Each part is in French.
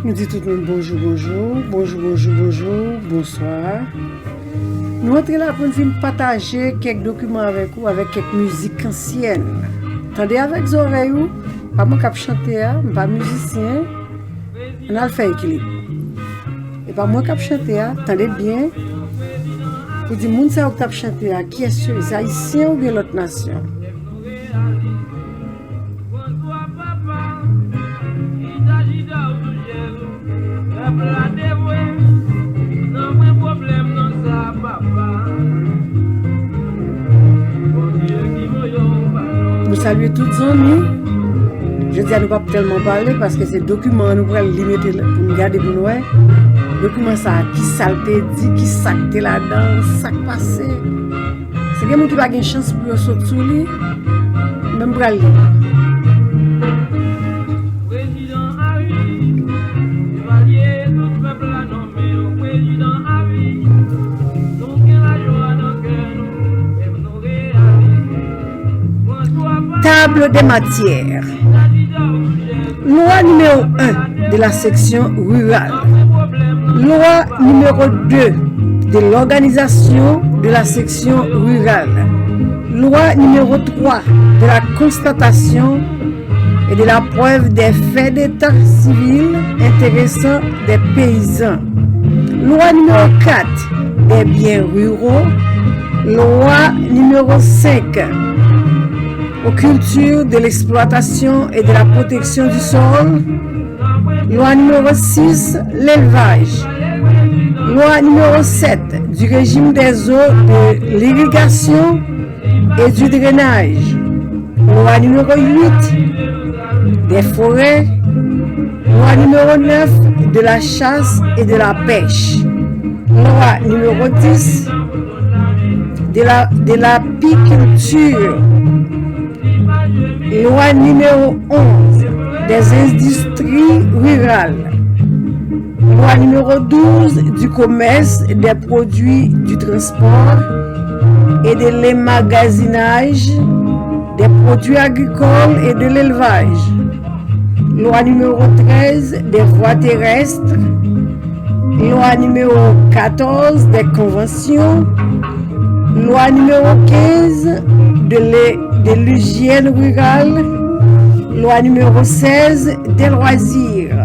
Nous disons tout le monde bonjour, bonsoir. Nous entrons là pour nous partager quelques documents avec vous, avec quelques musiques anciennes. Attendez avec les oreilles, pas moi qui chanter, pas musicien, on a le fait équilibre. Et pas moi qui chanter, attendez bien. Vous dites, moun sa ou qui chanter, qui est sûr, les Haïtiens ou bien l'autre nation? Nous saluons toutes les amis. Je dis à nous pas tellement parler parce que ces documents nous pourrons limiter pour nous garder pour nous. Documents ça qui salte dit, qui sacte là-dedans, sac passé. C'est quelqu'un qui n'a pas de chance pour sauter sur lui, même pour aller. Table des matières. Loi numéro 1 de la section rurale. Loi numéro 2 de l'organisation de la section rurale. Loi numéro 3 de la constatation et de la preuve des faits d'état civil intéressant des paysans. Loi numéro 4 des biens ruraux. Loi numéro 5 aux cultures de l'exploitation et de la protection du sol. Loi numéro 6, l'élevage. Loi numéro 7, du régime des eaux de l'irrigation et du drainage. Loi numéro 8, des forêts. Loi numéro 9, de la chasse et de la pêche. Loi numéro 10, de l'apiculture. Loi numéro 11 des industries rurales. Loi numéro 12 du commerce des produits du transport et de l'emmagasinage des produits agricoles et de l'élevage. Loi numéro 13 des voies terrestres. Loi numéro 14 des conventions. Loi numéro 15 de l'hygiène rurale. Loi numéro 16 des loisirs.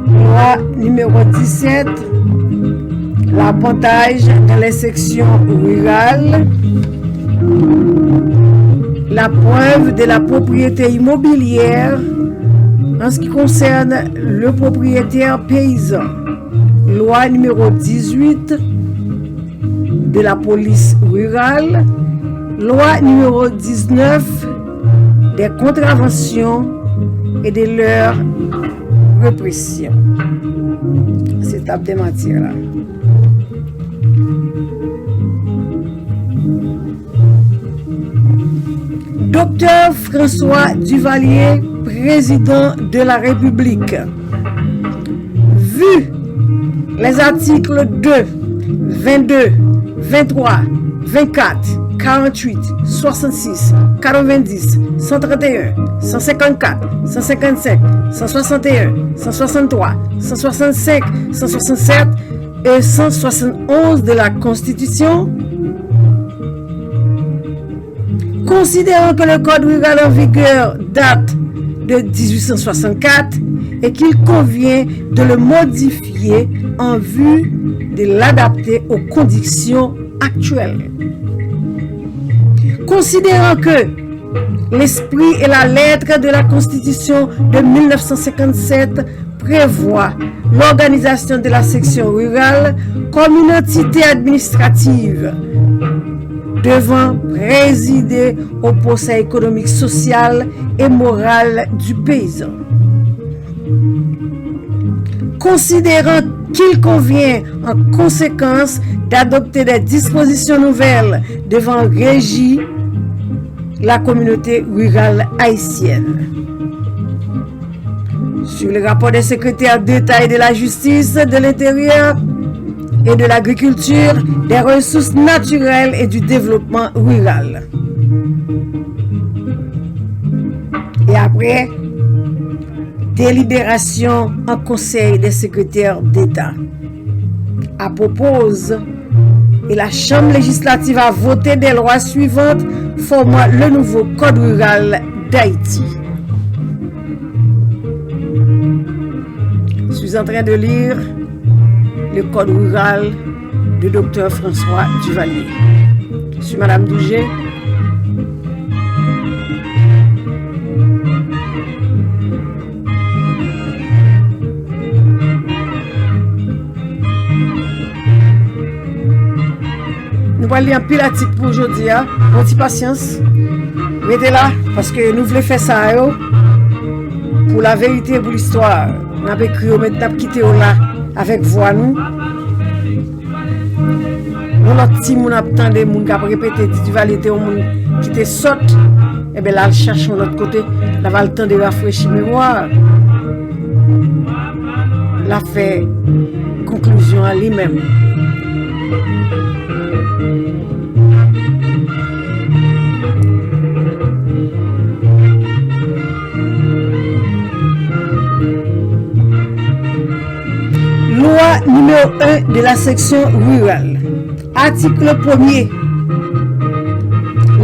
Loi numéro 17, l'appontage dans les sections rurales. La preuve de la propriété immobilière en ce qui concerne le propriétaire paysan. Loi numéro 18 de la police rurale. Loi numéro 19 des contraventions et de leur répression. C'est table des matières là. Docteur François Duvalier, président de la République. Vu les articles 2, 22, 23, 24, 48, 66, 90, 131, 154, 155, 161, 163, 165, 167 et 171 de la Constitution, considérant que le Code rural en vigueur date de 1864 et qu'il convient de le modifier en vue de l'adapter aux conditions actuelles. Considérant que l'esprit et la lettre de la Constitution de 1957 prévoient l'organisation de la section rurale comme une entité administrative devant présider au procès économique, social et moral du paysan. Considérant qu'il convient en conséquence d'adopter des dispositions nouvelles devant régir la communauté rurale haïtienne. Sur le rapport des secrétaires d'État et de la justice, de l'intérieur et de l'agriculture, des ressources naturelles et du développement rural. Et après, délibération en Conseil des secrétaires d'État. À propos, et la Chambre législative a voté des lois suivantes formant le nouveau Code rural d'Haïti. Je suis en train de lire le Code rural de Dr François Duvalier. Je suis Madame Douget. Nous allons lire un pile article pour aujourd'hui. Petite patience. Mettez là, parce que nous voulons faire ça pour la vérité et pour l'histoire. Nous avons écrit, nous avons quitté là avec voix nous. Nous avons petit monde attendait, nous avons répété, du validité, qui te saute. Et bien là, nous cherchons de l'autre côté. Là, va le temps de rafraîchir mémoire. Là, fait conclusion à lui-même. Loi numéro 1 de la section rurale. Article 1er.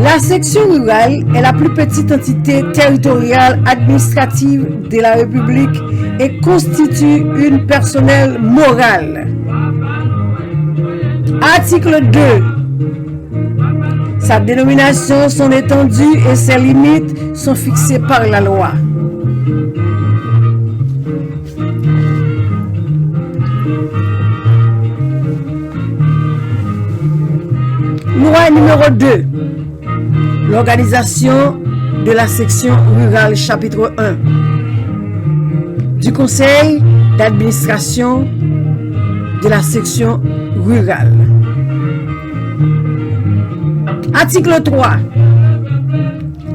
La section rurale est la plus petite entité territoriale administrative de la République et constitue une personnelle morale. Article 2. Sa dénomination, son étendue et ses limites sont fixées par la loi. Loi numéro 2. L'organisation de la section rurale chapitre 1 du conseil d'administration de la section rurale. Article 3.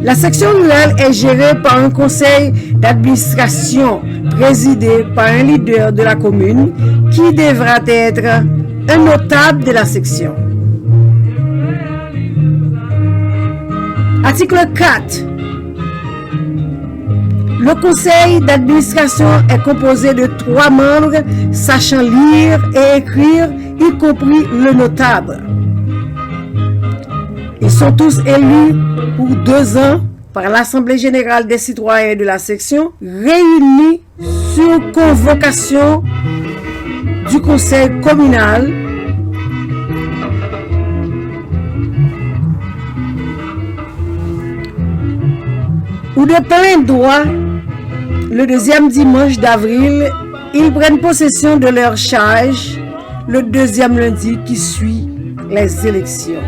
La section rurale est gérée par un conseil d'administration présidé par un leader de la commune qui devra être un notable de la section. Article 4. Le conseil d'administration est composé de 3 membres sachant lire et écrire, y compris le notable. Ils sont tous élus pour 2 ans par l'Assemblée générale des citoyens de la section, réunis sur convocation du conseil communal ou de plein droit. Le 2e dimanche d'avril, ils prennent possession de leur charge le 2e lundi qui suit les élections.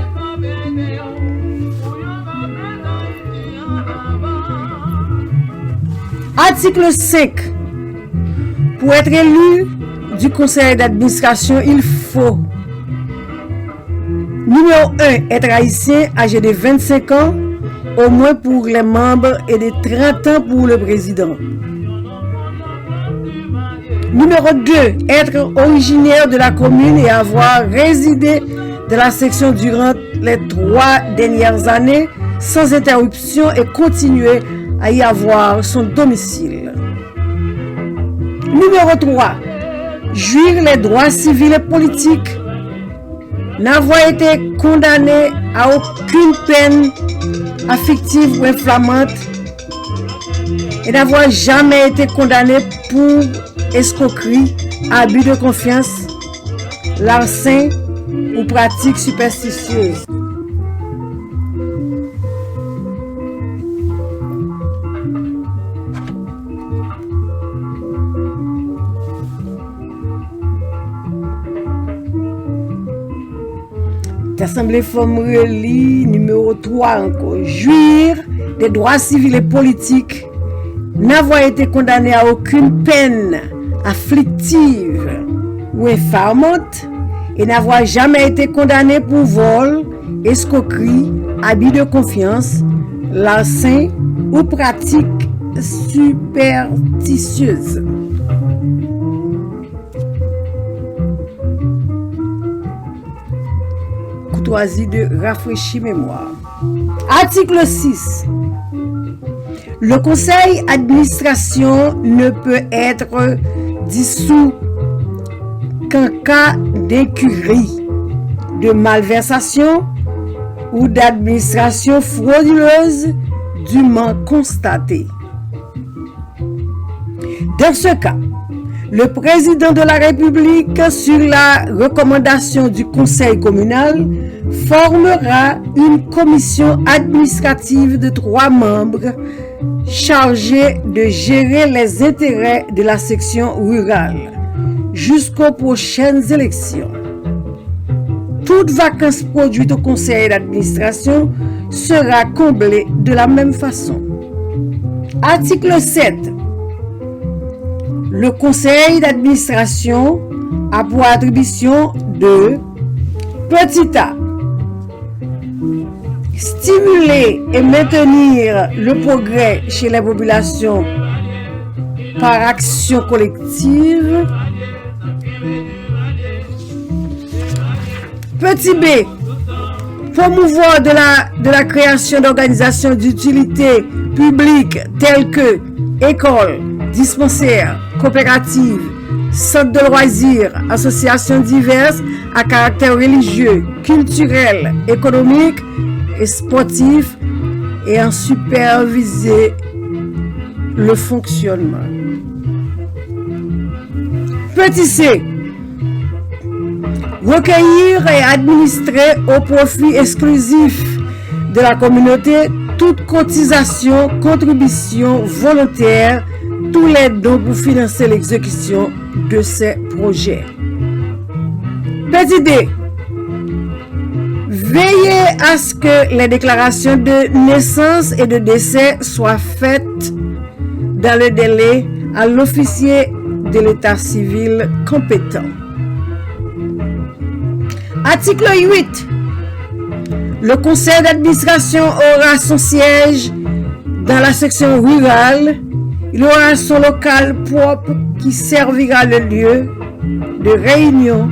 Article 5. Pour être élu du conseil d'administration, il faut numéro 1, être haïtien âgé de 25 ans, au moins pour les membres, et de 30 ans pour le président. Numéro 2, être originaire de la commune et avoir résidé dans la section durant les 3 dernières années sans interruption et continuer à y avoir son domicile. Numéro 3, jouir les droits civils et politiques, n'avoir été condamné à aucune peine affective ou inflammante et n'avoir jamais été condamné pour escroquerie, abus de confiance, larcin ou pratique superstitieuse. L'Assemblée forme relie numéro 3 encore. Jouir des droits civils et politiques, n'avoir été condamné à aucune peine afflictive ou infamante et n'avoir jamais été condamné pour vol, escroquerie, abus de confiance, larcin ou pratique superstitieuse. Courtoisie de rafraîchir mémoire. Article 6. Le conseil d'administration ne peut être dissous qu'en cas d'incurie, de malversation ou d'administration frauduleuse dûment constatée. Dans ce cas, le président de la République, sur la recommandation du conseil communal, formera une commission administrative de 3 membres chargée de gérer les intérêts de la section rurale jusqu'aux prochaines élections. Toute vacance produite au conseil d'administration sera comblée de la même façon. Article 7. Le conseil d'administration a pour attribution de petit a. Stimuler et maintenir le progrès chez les populations par action collective. Petit b. Promouvoir de la création d'organisations d'utilité publique telles que écoles, dispensaires, coopératives, centres de loisirs, associations diverses à caractère religieux, culturel, économique et sportif, et en superviser le fonctionnement. Petit c. Recueillir et administrer au profit exclusif de la communauté toute cotisation, contribution volontaire, tous les dons pour financer l'exécution de ces projets. Petit d. Veiller à ce que les déclarations de naissance et de décès soient faites dans le délai à l'officier de l'état civil compétent. Article 8. Le conseil d'administration aura son siège dans la section rurale. Il aura son local propre qui servira le lieu de réunion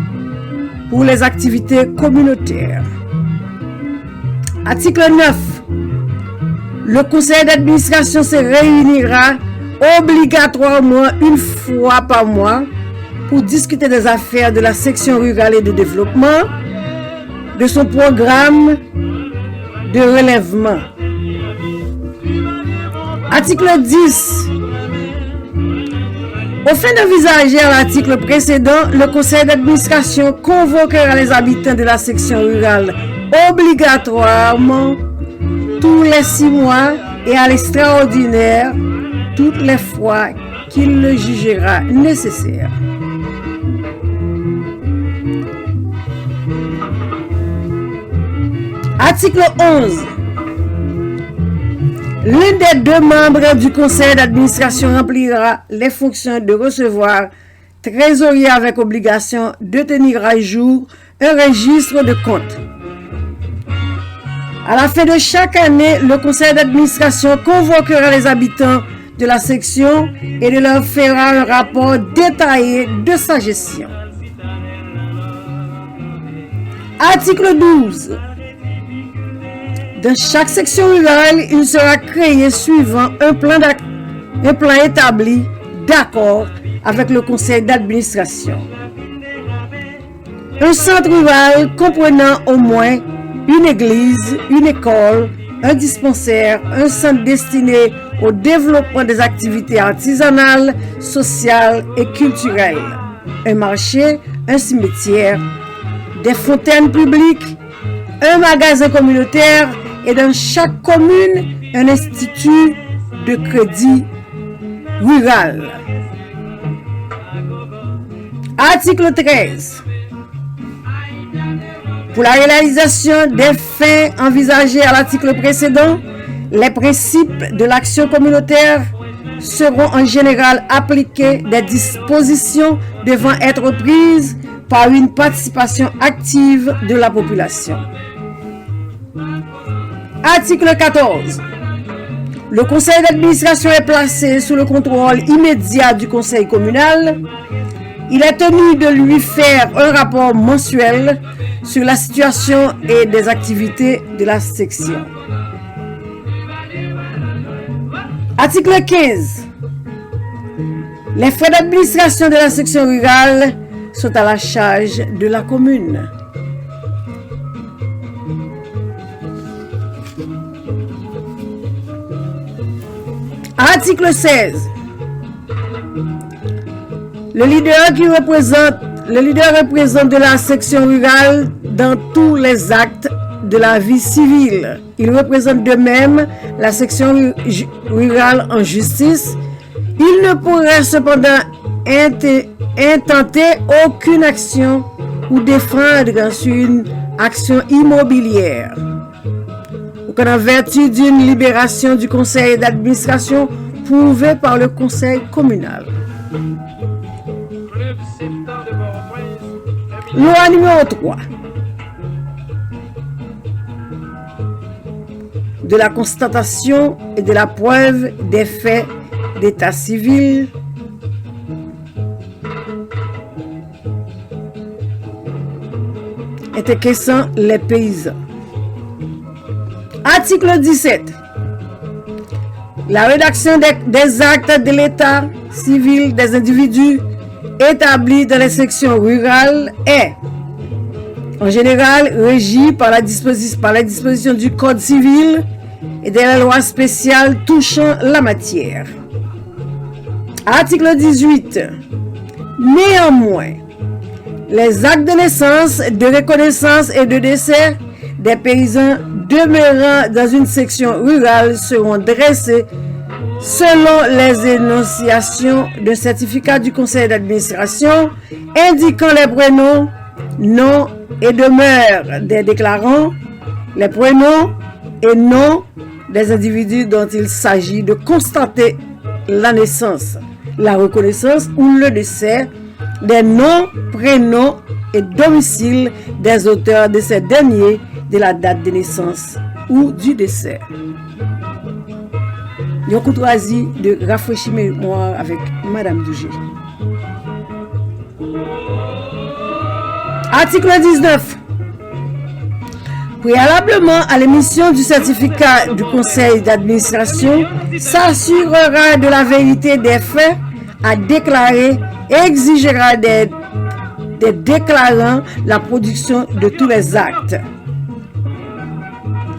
pour les activités communautaires. Article 9. Le conseil d'administration se réunira obligatoirement une fois par mois pour discuter des affaires de la section rurale et de développement, de son programme de relèvement. Article 10. Au fin d'envisager l'article précédent, le conseil d'administration convoquera les habitants de la section rurale obligatoirement tous les 6 mois et à l'extraordinaire toutes les fois qu'il le jugera nécessaire. Article 11. L'un des 2 membres du conseil d'administration remplira les fonctions de recevoir trésorier avec obligation de tenir à jour un registre de comptes. À la fin de chaque année, le conseil d'administration convoquera les habitants de la section et leur fera un rapport détaillé de sa gestion. Article 12. Dans chaque section rurale, il sera créé suivant un plan établi d'accord avec le conseil d'administration. Un centre rural comprenant au moins une église, une école, un dispensaire, un centre destiné au développement des activités artisanales, sociales et culturelles, un marché, un cimetière, des fontaines publiques, un magasin communautaire et dans chaque commune, un institut de crédit rural. Article 13. Pour la réalisation des fins envisagées à l'article précédent, les principes de l'action communautaire seront en général appliqués, des dispositions devant être prises par une participation active de la population. Article 14. Le conseil d'administration est placé sous le contrôle immédiat du conseil communal. Il est tenu de lui faire un rapport mensuel sur la situation et des activités de la section. Article 15. Les frais d'administration de la section rurale sont à la charge de la commune. Article 16. Le leader représente de la section rurale dans tous les actes de la vie civile. Il représente de même la section rurale en justice. Il ne pourrait cependant intenter aucune action ou défendre sur une action immobilière ou qu'en vertu d'une libération du conseil d'administration prouvée par le conseil communal. Loi numéro 3 de la constatation et de la preuve des faits d'état civil intéressant les paysans. Article 17. La rédaction des actes de l'état civil des individus établis dans les sections rurales est en général régie par la disposition du Code civil et de la loi spéciale touchant la matière. Article 18. Néanmoins, les actes de naissance, de reconnaissance et de décès des paysans demeurant dans une section rurale seront dressés selon les énonciations d'un certificat du conseil d'administration indiquant les prénoms, noms et demeures des déclarants, les prénoms et noms des individus dont il s'agit de constater la naissance, la reconnaissance ou le décès, des noms, prénoms et domiciles des auteurs de ces derniers, de la date de naissance ou du décès. Yon courtoisie de rafraîchir mémoire avec Madame Dougé. Article 19. Préalablement à l'émission du certificat du conseil d'administration, s'assurera de la vérité des faits à déclarer et exigera des déclarants la production de tous les actes,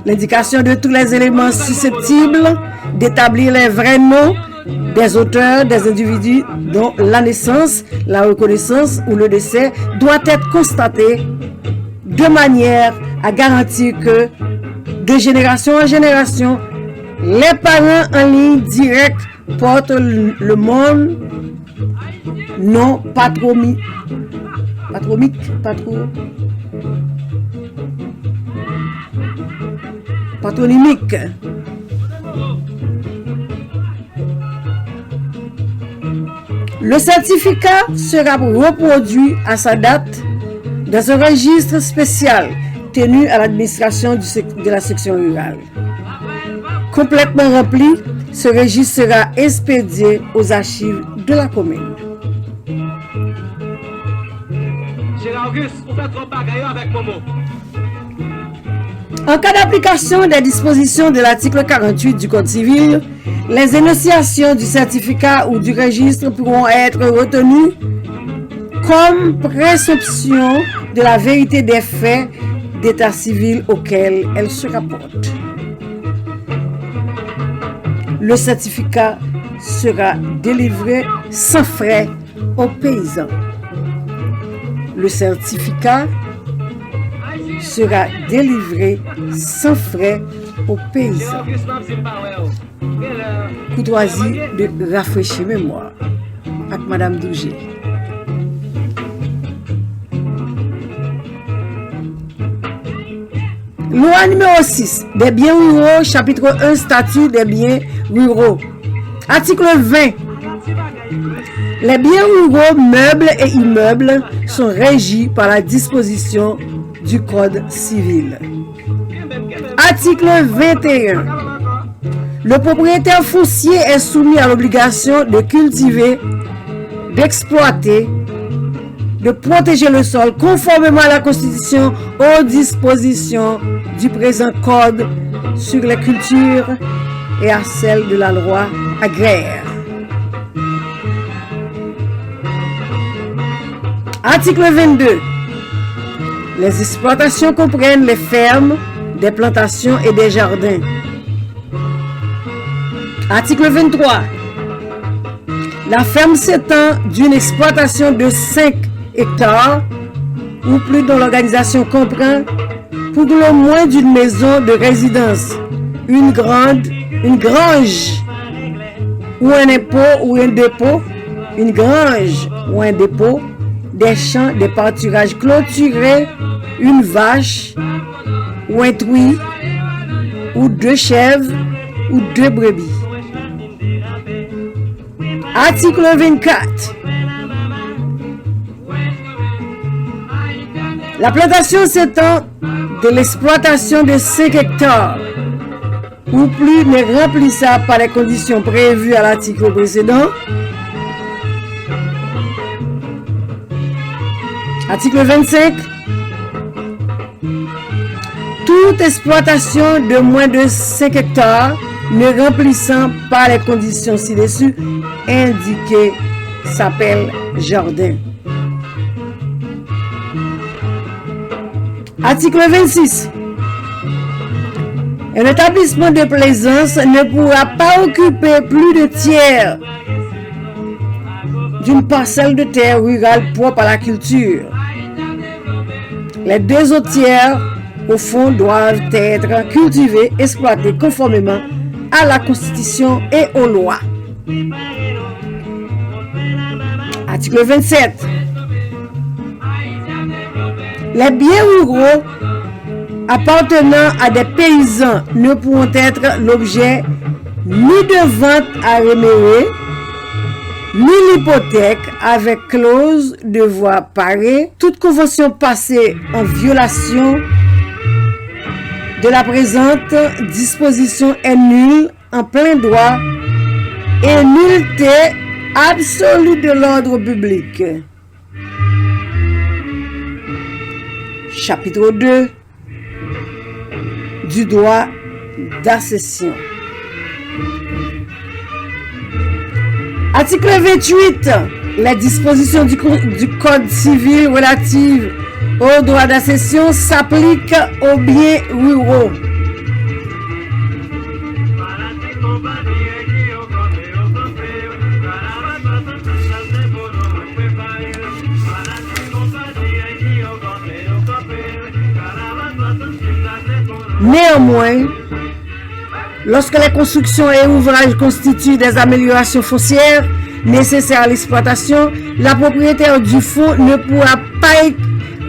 l'indication de tous les éléments susceptibles d'établir les vrais noms des auteurs des individus dont la naissance, la reconnaissance ou le décès doit être constaté de manière à garantir que, de génération en génération, les parents en ligne directe portent le monde non patronymique. Le certificat sera reproduit à sa date dans un registre spécial tenu à l'administration de la section rurale. Complètement rempli, ce registre sera expédié aux archives de la commune. En cas d'application des dispositions de l'article 48 du Code civil, les énonciations du certificat ou du registre pourront être retenues comme présomption de la vérité des faits d'état civil auxquels elles se rapportent. Le certificat sera délivré sans frais aux paysans. Le certificat sera délivré sans frais aux paysans. Courtoisie de rafraîchir mémoire avec Madame Dougé. Loi numéro 6 des biens ruraux, chapitre 1, statut des biens ruraux. Article 20. Les biens ruraux, meubles et immeubles sont régis par la disposition du Code civil. Article 21. Le propriétaire foncier est soumis à l'obligation de cultiver, d'exploiter, de protéger le sol conformément à la Constitution aux dispositions du présent Code sur les cultures et à celle de la loi agraire. Article 22. Les exploitations comprennent les fermes, des plantations et des jardins. Article 23. La ferme s'étend d'une exploitation de 5 hectares ou plus dont l'organisation comprend pour le moins d'une maison de résidence, une grange ou un dépôt, une grange ou un dépôt, des champs, des pâturages clôturés, une vache ou un truie, ou 2 chèvres ou 2 brebis. Article 24. La plantation s'étend de l'exploitation de 5 hectares ou plus ne remplissant pas les conditions prévues à l'article précédent. Article 25. Toute exploitation de moins de 5 hectares ne remplissant pas les conditions ci-dessus indiquées s'appelle jardin. Article 26. Un établissement de plaisance ne pourra pas occuper plus de tiers d'une parcelle de terre rurale propre à la culture. Les 2 autres tiers, au fond, doivent être cultivés, exploités conformément à la Constitution et aux lois. Article 27. Les biens ruraux appartenant à des paysans ne pourront être l'objet ni de vente à rémunérer, ni l'hypothèque avec clause de voie parée. Toute convention passée en violation de la présente disposition est nulle en plein droit et nullité absolue de l'ordre public. Chapitre 2 du droit d'accession. Article 28. Les dispositions du Code civil relatives au droit d'accession s'appliquent aux biens ruraux. Néanmoins, lorsque les constructions et ouvrages constituent des améliorations foncières nécessaires à l'exploitation, la propriétaire du fonds ne pourra pas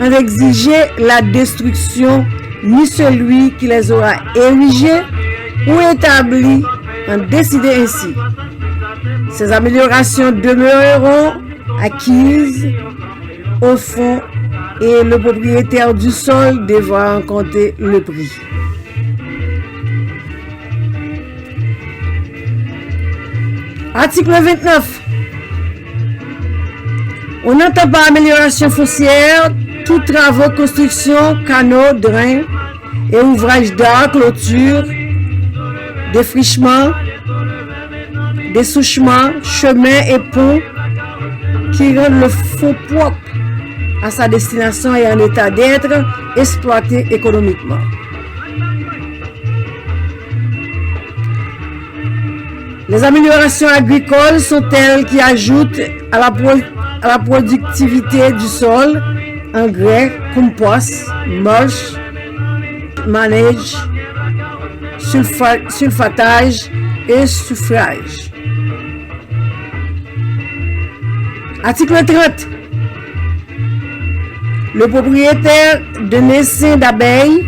en exiger la destruction, ni celui qui les aura érigés ou établis en décider ainsi. Ces améliorations demeureront acquises au fonds et le propriétaire du sol devra en compter le prix. Article 29. On n'entend pas amélioration foncière, tous travaux, construction, canaux, drains et ouvrages d'art, clôture, défrichement, dessouchement, chemins et ponts qui rendent le fonds propre à sa destination et en état d'être exploité économiquement. Les améliorations agricoles sont telles qui ajoutent à la productivité du sol engrais, compost, mulch, manège, sulfatage et souffrage. Article 30. Le propriétaire d'un essaim d'abeilles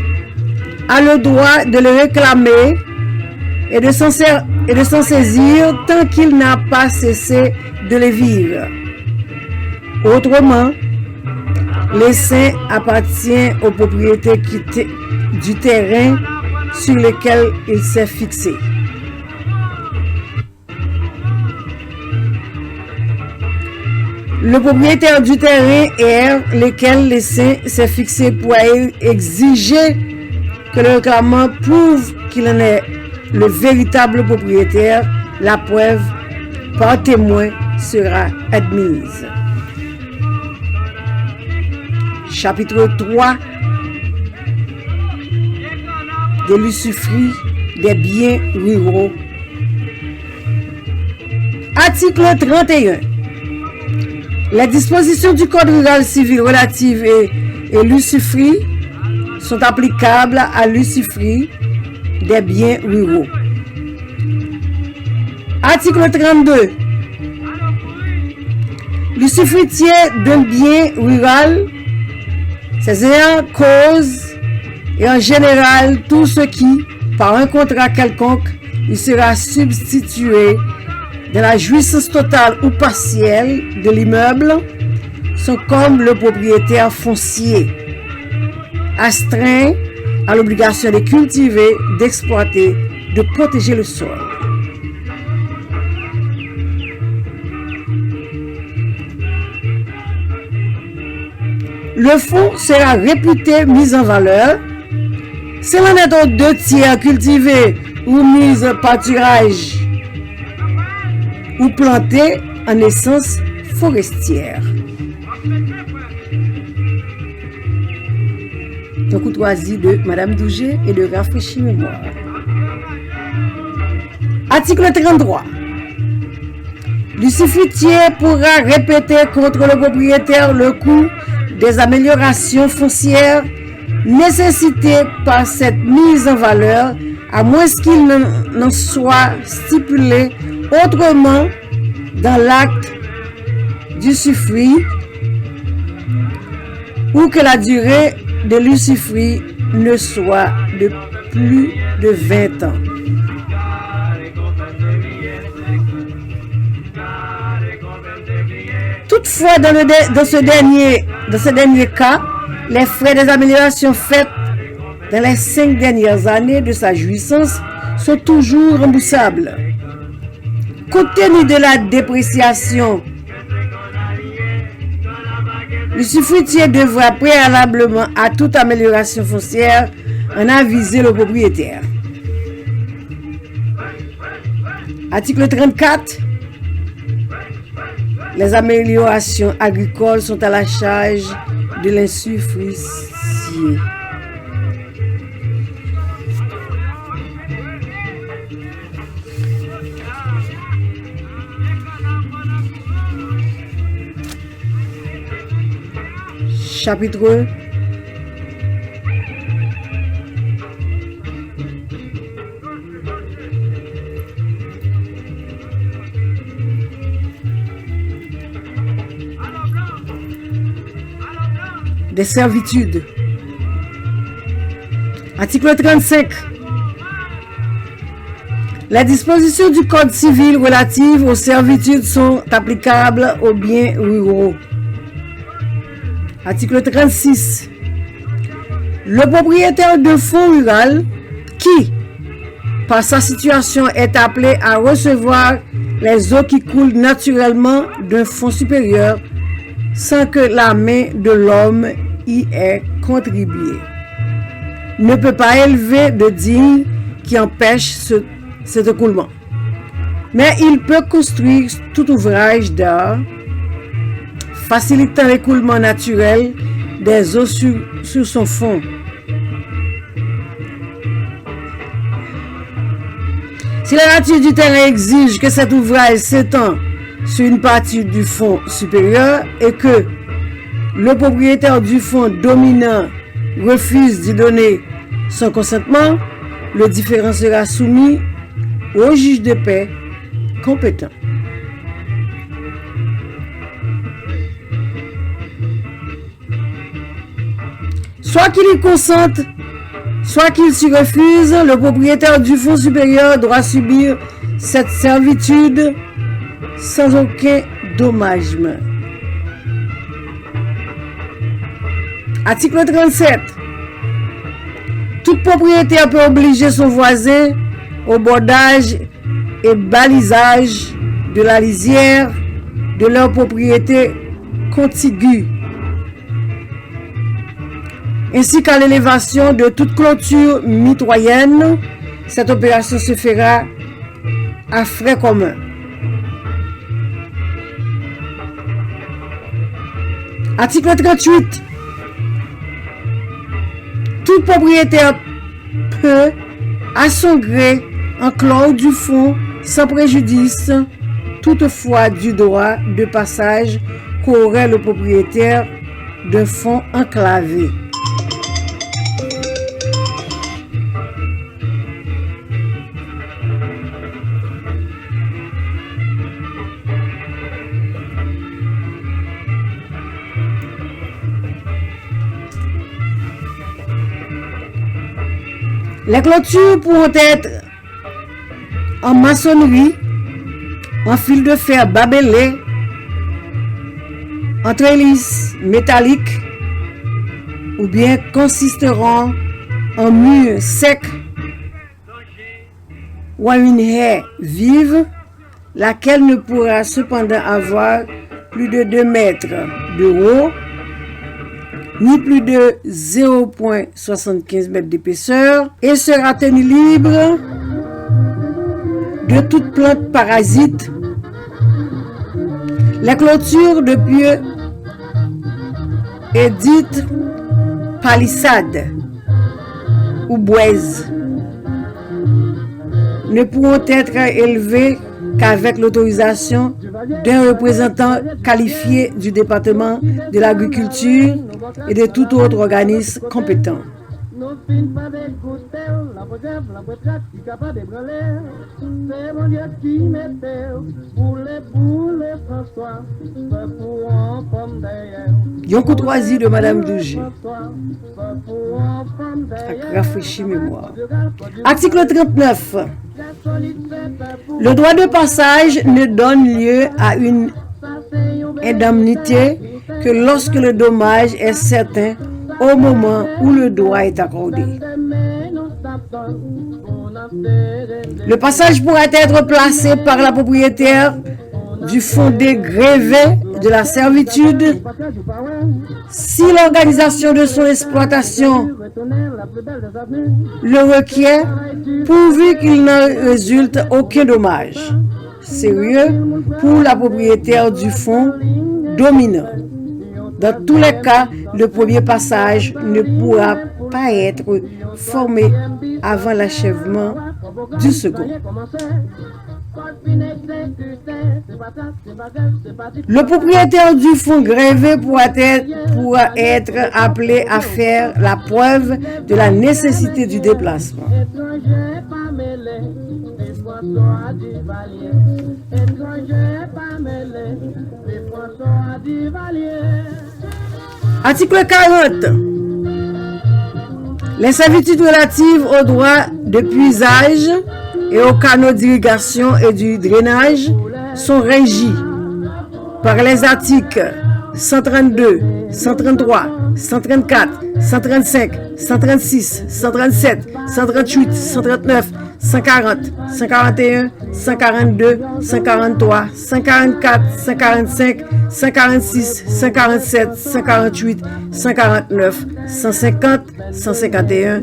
a le droit de le réclamer et de s'en saisir tant qu'il n'a pas cessé de les vivre. Autrement, l'essaim appartient au propriétaire du terrain sur lequel il s'est fixé. Le propriétaire du terrain est lequel l'essaim s'est fixé pour exiger que le réclamant prouve qu'il en est le véritable propriétaire, la preuve par témoin sera admise. Chapitre 3 de l'usufruit des biens ruraux. Article 31. Les dispositions du Code rural civil relatives et l'usufruit sont applicables à l'usufruit des biens ruraux. Article 32. L'usufruitier d'un bien rural, ses ayants cause et en général tout ce qui, par un contrat quelconque, il sera substitué dans la jouissance totale ou partielle de l'immeuble, sont comme le propriétaire foncier, astreint à l'obligation de cultiver, d'exploiter, de protéger le sol. Le fonds sera réputé mis en valeur. Si l'on est aux 2 tiers cultivés ou mis en pâturage ou planté en essence forestière. Un courtoisie de Madame Douget et de rafraîchir mémoire. Article 33. L'usufruitier pourra répéter contre le propriétaire le coût des améliorations foncières nécessitées par cette mise en valeur, à moins qu'il n'en soit stipulé autrement dans l'acte d'usufruit ou que la durée de l'usufruit ne soit de plus de 20 ans. Toutefois, dans ce dernier cas, les frais des améliorations faites dans les 5 dernières années de sa jouissance sont toujours remboursables. Compte tenu de la dépréciation, l'usufruitier devra préalablement à toute amélioration foncière en aviser le propriétaire. Article 34. Les améliorations agricoles sont à la charge de l'usufruitier. Chapitre des servitudes. Article 35. Les dispositions du Code civil relatives aux servitudes sont applicables aux biens ruraux. Article 36. Le propriétaire de fonds rural qui, par sa situation, est appelé à recevoir les eaux qui coulent naturellement d'un fonds supérieur sans que la main de l'homme y ait contribué, ne peut pas élever de digues qui empêchent cet écoulement. Mais il peut construire tout ouvrage d'art facilitant l'écoulement naturel des eaux sur son fond. Si la nature du terrain exige que cet ouvrage s'étend sur une partie du fond supérieur et que le propriétaire du fond dominant refuse d'y donner son consentement, le différend sera soumis au juge de paix compétent. Soit qu'il y consente, soit qu'il s'y refuse, le propriétaire du fonds supérieur doit subir cette servitude sans aucun dommagement. Article 37. Tout propriétaire peut obliger son voisin au bordage et balisage de la lisière de leur propriété contiguë, ainsi qu'à l'élévation de toute clôture mitoyenne Cette opération se fera à frais communs. Article 38. Tout propriétaire peut, à son gré, enclore du fonds sans préjudice, toutefois du droit de passage qu'aurait le propriétaire d'un fonds enclavé. Les clôtures pourront être en maçonnerie, en fil de fer barbelé, en trellis métallique ou bien consisteront en mur sec ou en une haie vive, laquelle ne pourra cependant avoir plus de 2 mètres de haut, ni plus de 0,75 mètres d'épaisseur et sera tenu libre de toute plante parasite. La clôture de pieux est dite palissade ou boise ne pourront être élevées qu'avec l'autorisation d'un représentant qualifié du département de l'agriculture et de tout autre organisme compétent. Yon courtoisie de Madame Dougy. Rafraîchis mémoire. Article 39. Le droit de passage ne donne lieu à une indemnité que lorsque le dommage est certain au moment où le droit est accordé. Le passage pourra être placé par la propriétaire du fondé grévé de la servitude si l'organisation de son exploitation le requiert, pourvu qu'il n'en résulte aucun dommage sérieux pour la propriétaire du fonds dominant. Dans tous les cas, le premier passage ne pourra pas être formé avant l'achèvement du second. Le propriétaire du fonds grévé pourra être appelé à faire la preuve de la nécessité du déplacement. Article 40. Les servitudes relatives aux droits de puisage et aux canaux d'irrigation et du drainage sont régies par les articles 132, 133, 134, 135, 136, 137, 138, 139, 140, 141, 142, 143, 144, 145, 146, 147, 148, 149, 150, 151,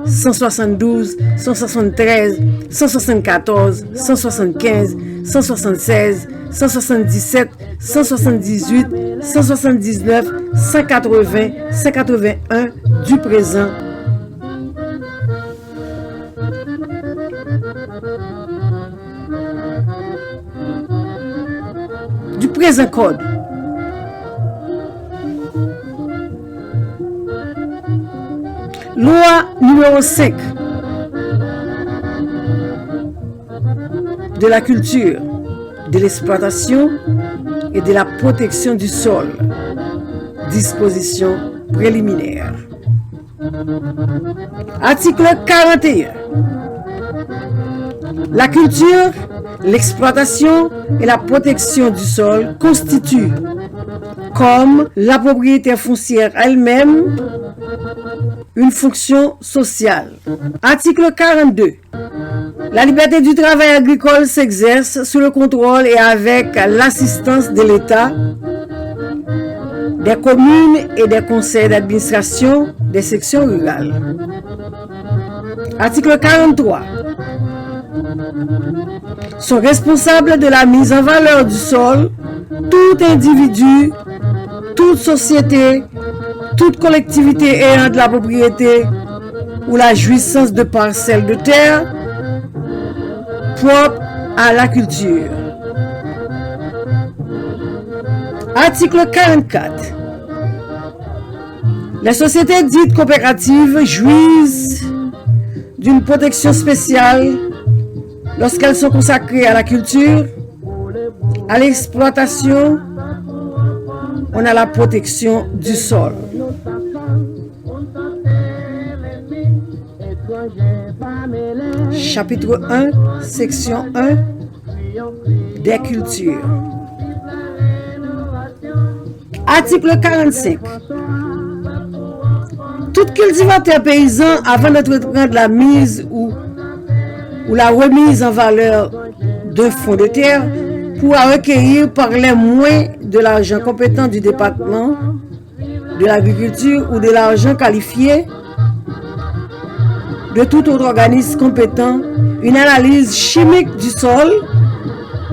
172, 173, 174, 175, 176, 177, 178, 179, 180, 181 du présent. Du présent code. Loi numéro 5 de la culture, de l'exploitation et de la protection du sol. Disposition préliminaire. Article 41. La culture, l'exploitation et la protection du sol constituent, comme la propriété foncière elle-même, une fonction sociale. Article 42. La liberté du travail agricole s'exerce sous le contrôle et avec l'assistance de l'État, des communes et des conseils d'administration des sections rurales. Article 43. Sont responsables de la mise en valeur du sol tout individu, toute société, toute collectivité ayant de la propriété ou la jouissance de parcelles de terre propres à la culture. Article 44. Les sociétés dites coopératives jouissent d'une protection spéciale lorsqu'elles sont consacrées à la culture, à l'exploitation, on a la protection du sol. Chapitre 1, section 1 des cultures. Article 45. Tout cultivateur paysan, avant d'entreprendre la mise ou la remise en valeur d'un fonds de terre, pourra recueillir par les moyens de l'argent compétent du département de l'agriculture ou de l'argent qualifié de tout autre organisme compétent une analyse chimique du sol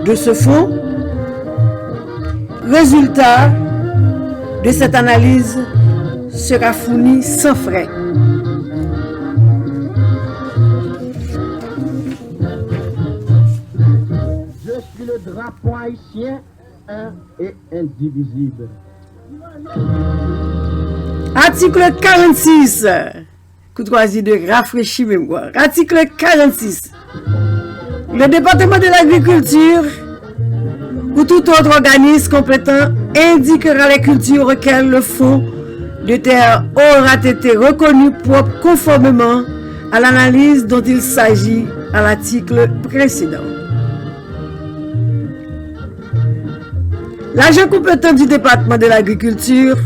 de ce fonds. Résultat de cette analyse sera fourni sans frais. Je suis le drapeau haïtien, un et indivisible. Article 46. Courtoisie de rafraîchir mémoire. Article 46. Le département de l'agriculture ou tout autre organisme compétent indiquera les cultures auxquelles le fonds de terre aura été reconnu propre conformément à l'analyse dont il s'agit à l'article précédent. L'agent compétent du département de l'agriculture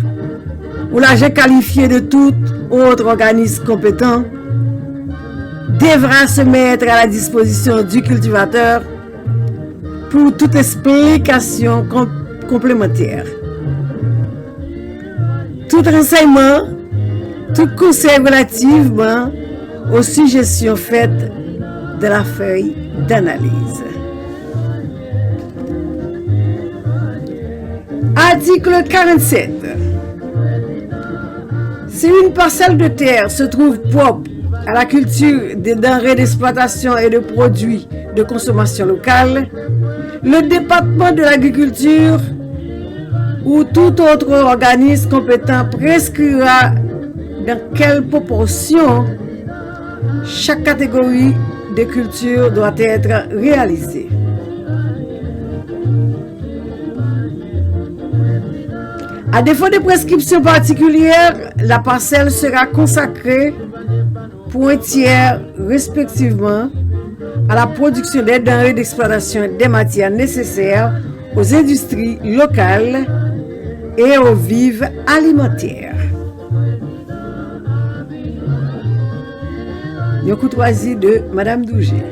ou l'agent qualifié de tout autre organisme compétent devra se mettre à la disposition du cultivateur pour toute explication complémentaire. Tout renseignement, tout conseil relativement aux suggestions faites de la feuille d'analyse. Article 47. Si une parcelle de terre se trouve propre à la culture des denrées d'exploitation et de produits de consommation locale, le département de l'agriculture ou tout autre organisme compétent prescrira dans quelle proportion chaque catégorie de culture doit être réalisée. À défaut de prescriptions particulières, la parcelle sera consacrée pour un tiers respectivement à la production des denrées d'exploitation des matières nécessaires aux industries locales et aux vivres alimentaires. Une courtoisie de Madame Douget.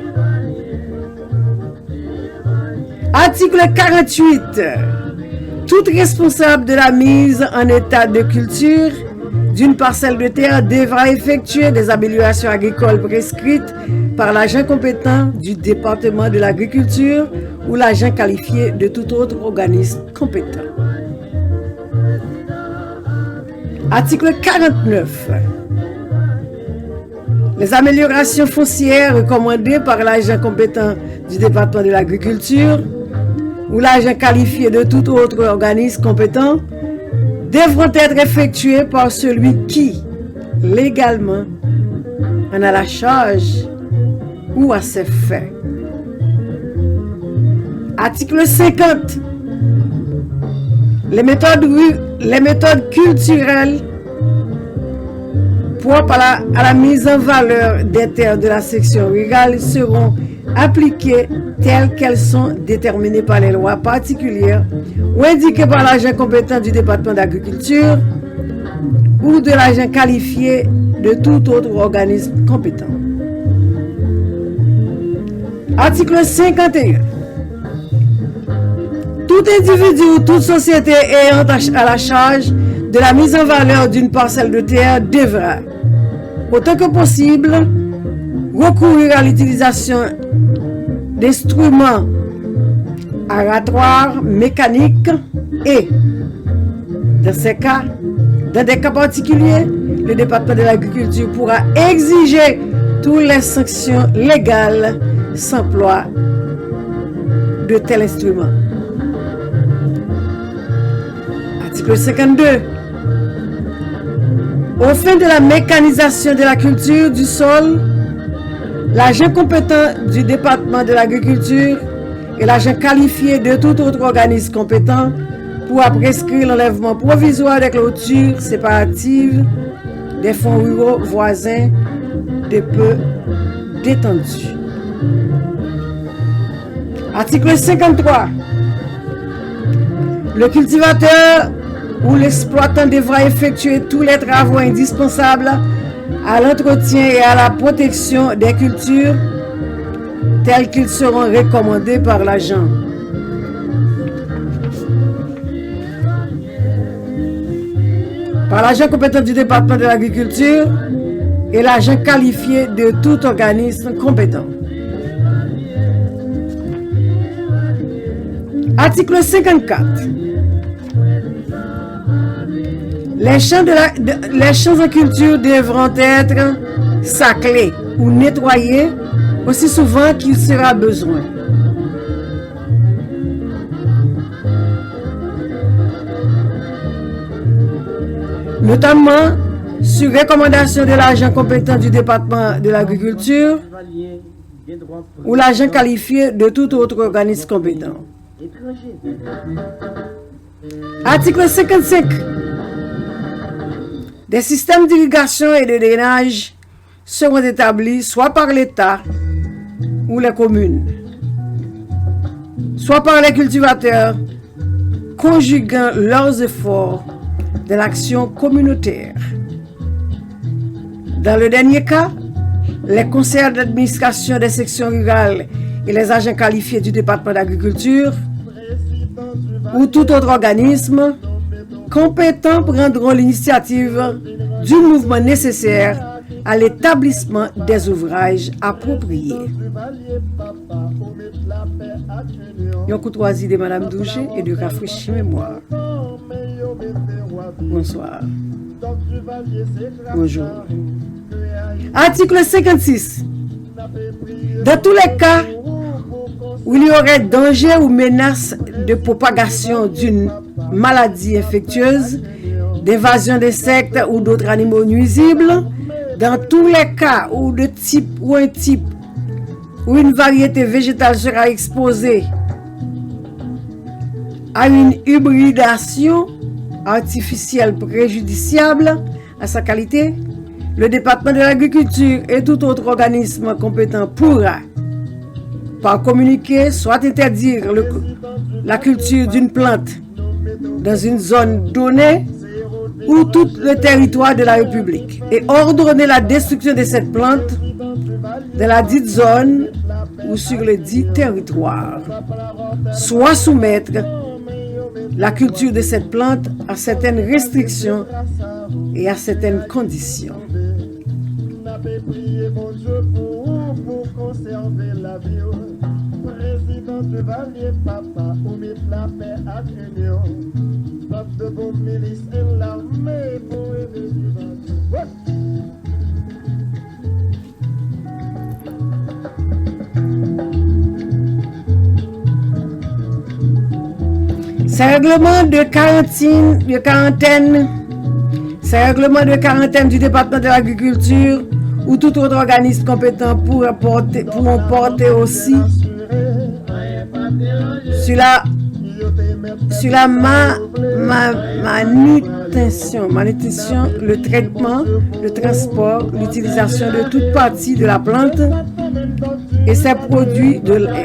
Article 48. Tout responsable de la mise en état de culture d'une parcelle de terre devra effectuer des améliorations agricoles prescrites par l'agent compétent du département de l'agriculture ou l'agent qualifié de tout autre organisme compétent. Article 49. Les améliorations foncières recommandées par l'agent compétent du département de l'agriculture ou l'agent qualifié de tout autre organisme compétent devront être effectuées par celui qui, légalement, en a la charge ou à ses fins. Article 50. Les méthodes culturelles propres à la mise en valeur des terres de la section rurale seront appliquées telles qu'elles sont déterminées par les lois particulières ou indiquées par l'agent compétent du département d'agriculture ou de l'agent qualifié de tout autre organisme compétent. Article 51. Tout individu ou toute société ayant à la charge de la mise en valeur d'une parcelle de terre devra, autant que possible, recourir à l'utilisation d'instruments aratoires, mécaniques et, dans des cas particuliers, le département de l'agriculture pourra exiger toutes les sanctions légales s'emploient de tels instruments. Article 52. Au fin de la mécanisation de la culture du sol, l'agent compétent du département de l'agriculture et l'agent qualifié de tout autre organisme compétent pourra prescrire l'enlèvement provisoire des clôtures séparatives des fonds ruraux voisins de peu détendus. Article 53. Le cultivateur ou l'exploitant devra effectuer tous les travaux indispensables à l'entretien et à la protection des cultures tels qu'ils seront recommandés par l'agent. Par l'agent compétent du département de l'agriculture et l'agent qualifié de tout organisme compétent. Article 54. Les champs en culture devront être saclés ou nettoyés aussi souvent qu'il sera besoin. Notamment sur recommandation de l'agent compétent du département de l'agriculture ou l'agent qualifié de tout autre organisme compétent. Article 55. Des systèmes d'irrigation et de drainage seront établis soit par l'État ou les communes, soit par les cultivateurs, conjuguant leurs efforts de l'action communautaire. Dans le dernier cas, les conseillers d'administration des sections rurales et les agents qualifiés du département d'agriculture ou tout autre organisme compétents prendront l'initiative du mouvement nécessaire à l'établissement des ouvrages appropriés. Yon courtoisie de Madame Douché et de rafraîchir mémoire. Bonsoir. Bonjour. Article 56. Dans tous les cas où il y aurait danger ou menace de propagation d'une maladie infectieuse, d'évasion d'insectes ou d'autres animaux nuisibles, dans tous les cas où un type ou une variété végétale sera exposée à une hybridation artificielle préjudiciable à sa qualité, le département de l'agriculture et tout autre organisme compétent pourra, par communiqué, soit interdire la culture d'une plante dans une zone donnée ou tout le territoire de la République et ordonner la destruction de cette plante dans la dite zone ou sur le dit territoire, soit soumettre la culture de cette plante à certaines restrictions et à certaines conditions. Ces règlements de quarantaine du département de l'agriculture ou tout autre organisme compétent pourront porter aussi sur la manutention, le traitement, le transport, l'utilisation de toute partie de la plante et ses produits,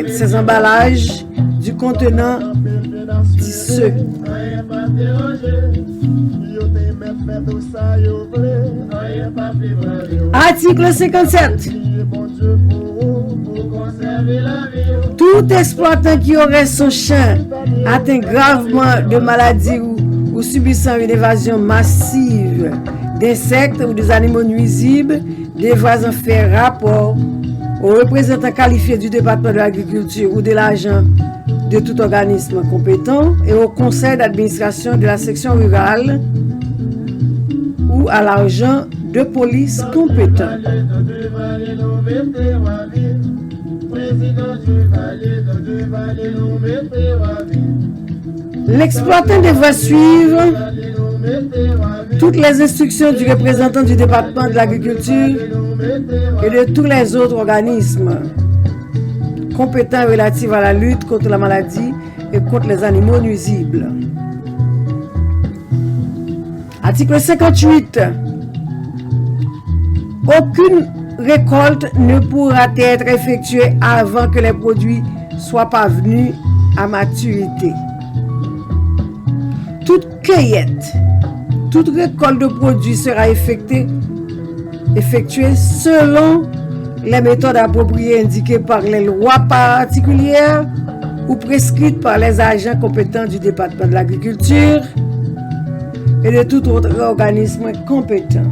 ses emballages, du contenant tisseux. Article 57. Tout exploitant qui aurait son champ atteint gravement de maladies ou subissant une évasion massive d'insectes ou des animaux nuisibles devra en faire rapport aux représentants qualifiés du département de l'agriculture ou de l'agent de tout organisme compétent et au conseil d'administration de la section rurale ou à l'agent de police compétent. L'exploitant devra suivre toutes les instructions du représentant du département de l'agriculture et de tous les autres organismes compétents relatifs à la lutte contre la maladie et contre les animaux nuisibles. Article 58. Aucune récolte ne pourra être effectuée avant que les produits soient parvenus à maturité. Toute cueillette, toute récolte de produits sera effectuée selon les méthodes appropriées indiquées par les lois particulières ou prescrites par les agents compétents du département de l'agriculture et de tout autre organisme compétent.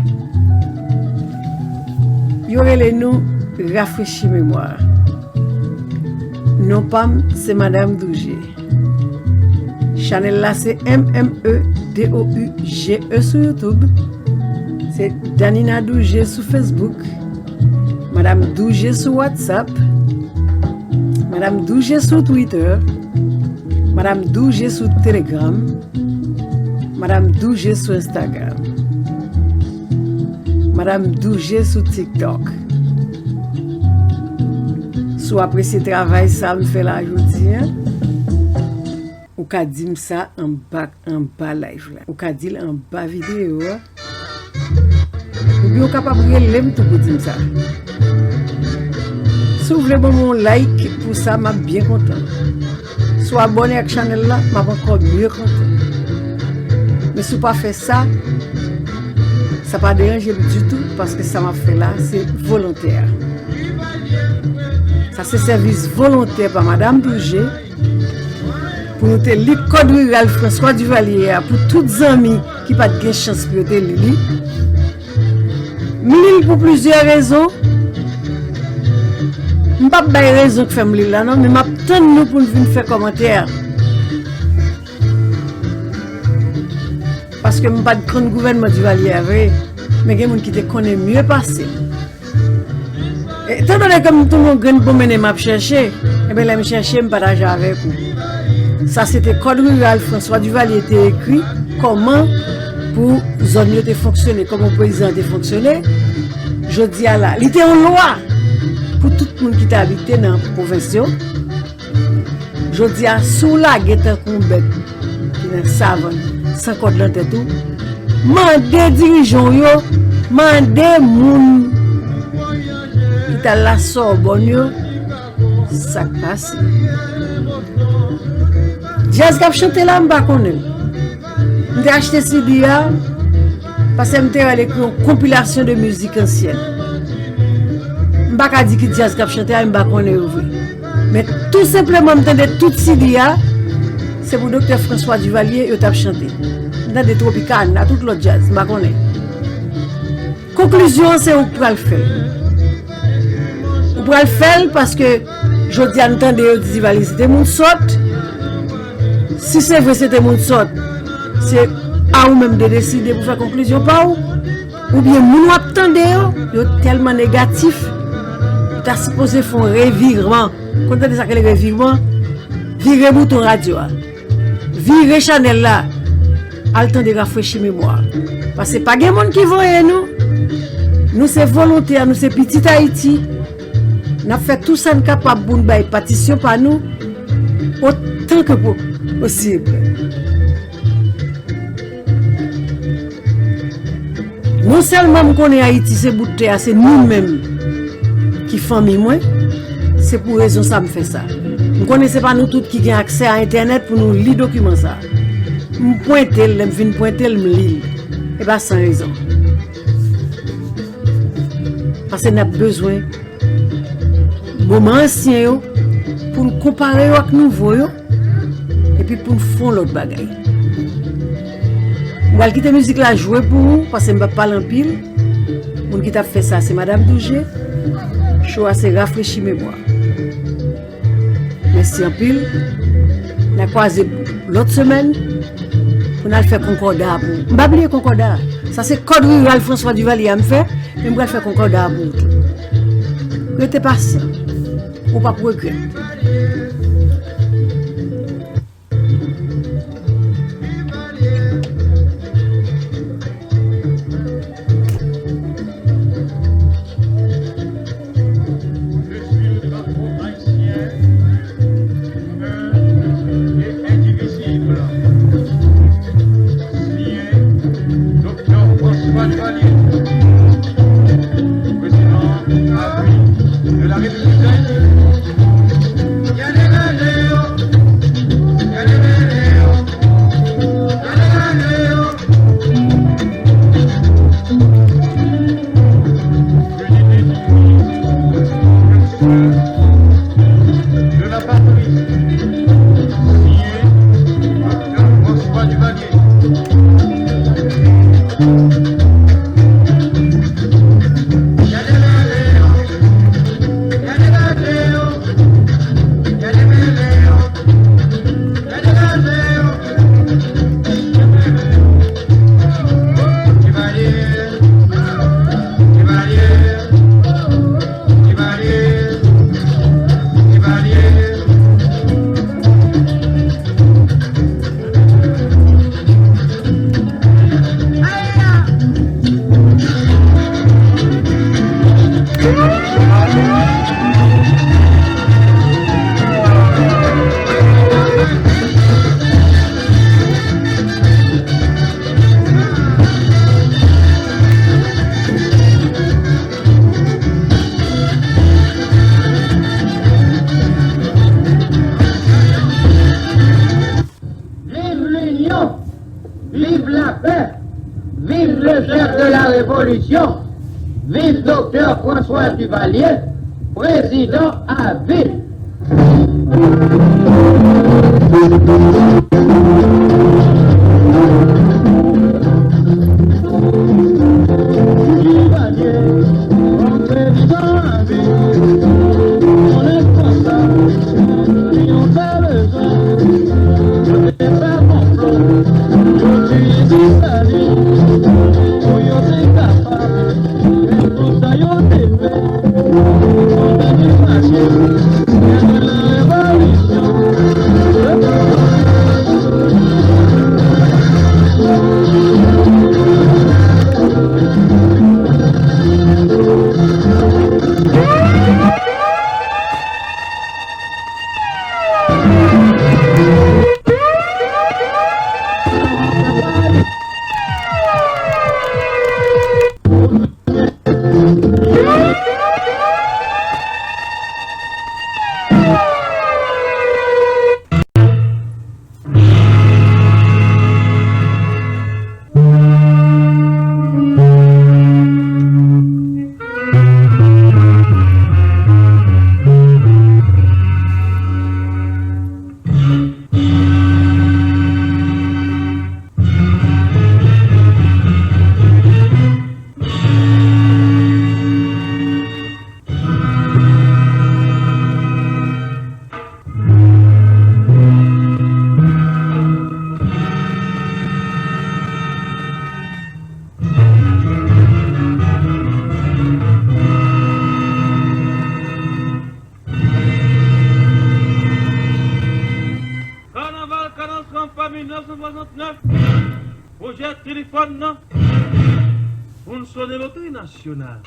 Il y aurait les noms rafraîchis mémoire. Non pas, c'est Madame Douget. Chanel là, c'est MMEDOUGE sur YouTube. C'est Danina Douget sur Facebook. Madame Douget sur WhatsApp. Madame Douget sur Twitter. Madame Douget sur Telegram. Madame Douget sur Instagram. Madame Douget sur TikTok. Soit après ce travail, ça me fait la journée. Ou ka dire ça en bas live là. Ou ka dire en bas vidéo. Ou bien capable de l'aime tout pour dire ça. Si vous voulez mon like pour ça, m'a bien content. Soit abonné à la chaîne là, m'a encore mieux content. Mais si vous pas fait ça, ça pas déranger du tout parce que ça m'a fait là, c'est volontaire. Ça c'est service volontaire par Madame Douget pour nous te lire code rural François Duvalier pour toutes les amis qui pas de chance pour te lire. M'lire pour plusieurs raisons. M'pas pas raison que faire m'lire là non, mais m'attend nous pour venir faire commentaire. Parce que m'pas de grand gouvernement Duvalier vrai, mais il y a des gens qui te connaissent mieux passer. Étant donné que tout le monde gagne pour mener m'a chercher, et bien là me chercher me partager avec vous. Ça c'était code rural François Duvalier était écrit comment pour zone de fonctionner, comment président de fonctionner. Je dis à là, il était en loi pour tout le monde qui habité dans la province. Je dis à sous la guette combat qui dans savane sans code dans tête tout. Mandé dirigeants yo, mandé moun qui t'a la Sorbonne yo, ça passe. Jazz k'ap chanté là m'pa connait. M'te acheté CD parce que m'te allé écrire une compilation de musique ancienne. M'pa ka di ki jazz k'ap chanté m'pa connait vrai. Mais tout simplement m'tende tout CD c'est pour docteur François Duvalier yo t'a chanté. Dans des tropicales, dans tout le jazz, m'pa connait. Conclusion c'est ou pour le faire. Ou pour le faire parce que je dis à entendre Duvalier c'était mon sorte. Si c'est vrai c'était mon sorte, c'est à vous même de décider pour faire conclusion pas ou bien nous attendez yo tellement négatif, tu as supposé faire un revirement. Quand tu as ça que le revirement, virer bouton radio, virer channel là, à le temps de rafraîchir mémoire. Parce que pas de monde qui voit nous. Nous c'est volontaire, nous c'est petit Haïti. Nous avons fait tout ça capable pour nous partition par nous autant que possible. Non seulement nous connaissons Haïti, c'est bouté, c'est nous-mêmes qui famille moi. C'est pour raison ça me fait ça. Nous ne connaissons pas nous tous qui ont accès à internet pour nous lire documents ça. Nous pointer, nous venons pointer, nous lire. Et pas sans raison. Parce que nous avons besoin de moments anciens pour nous comparer avec nouveau et puis pour nous faire l'autre bagaille. Je vais quitter la musique là jouer pour vous parce que je ne vais pas parler en pile. Mon qui t'a fait ça c'est Madame Douget. Choix c'est rafraîchir mémoire. Merci en pile. On a croisé l'autre semaine. On a fait concordat pour. Je ne vais pas oublier concordat. Ça c'est code rural François Duvalier a fait. Mais je vais faire concordat pour tout. Restez patient. Ou pas pour regret. Vive la paix, vive le chef de la Révolution, vive docteur François Duvalier, président à vie. Projet téléphone, non? Pour nous sonner loterie nationale.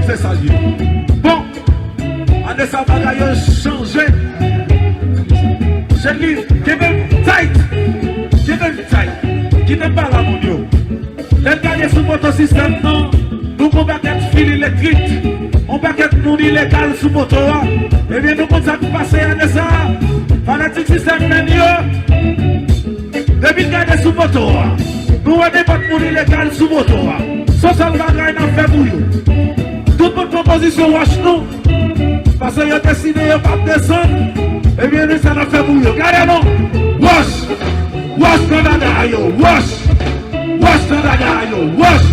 C'est ça, Dieu. Bon, on est ça bagaille changé. Je lis, qui même tight, qui n'est pas là, mon Dieu. Elle gagne sous votre système, non. Nous, on va être fil électrique. On va être non illégal sous moto. Eh bien, nous, on va passer à ça. Fanatique système, depuis qu'on gagne sous moto. Nous, on n'est pas non illégal sous moto. Social bagaille n'a fait bouillon. Toute votre proposition, wash nous. Parce qu'il a décidé de ne pas descendre. Eh bien, nous, ça n'a fait bouillon. Regardez-nous. Wash ton dada, wash ton dada, wash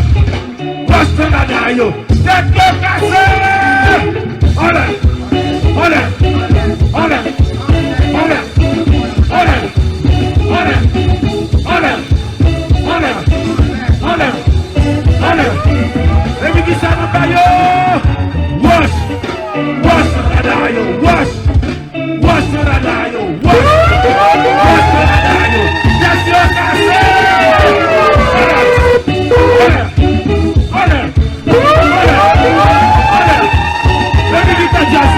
ton dada, tête de cassé. Olé. Let me get some of you. Wash the dada, wash the dada, wash the dada. That's your cassette. Let me get that jazz.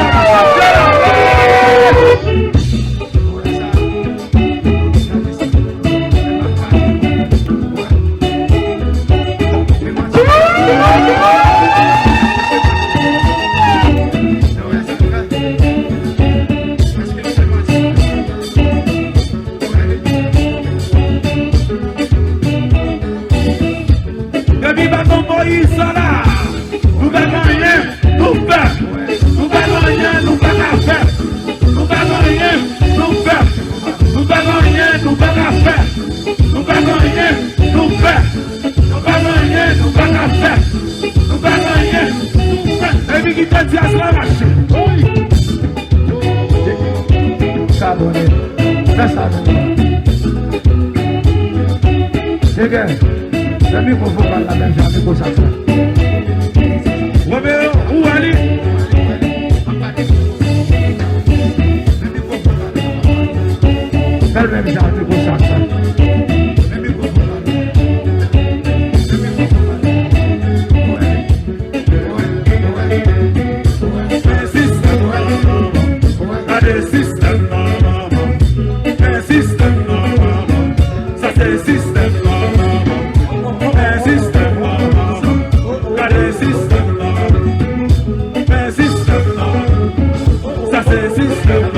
System.